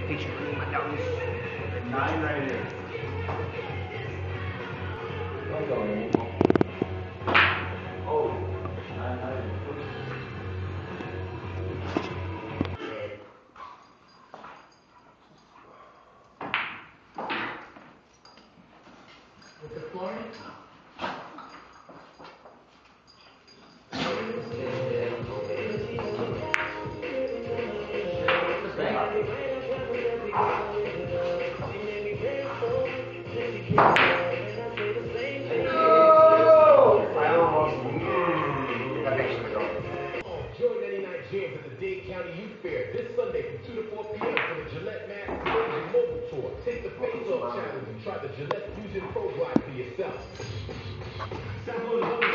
picture my dogs. 990. Oh, 990. With the floor? Join 99 Jams at the Dade County Youth Fair this Sunday from 2 to 4 p.m. for the Gillette Mass Fusion Mobile Tour. Take the face off challenge and try the Gillette Fusion Pro Glide for yourself. Download the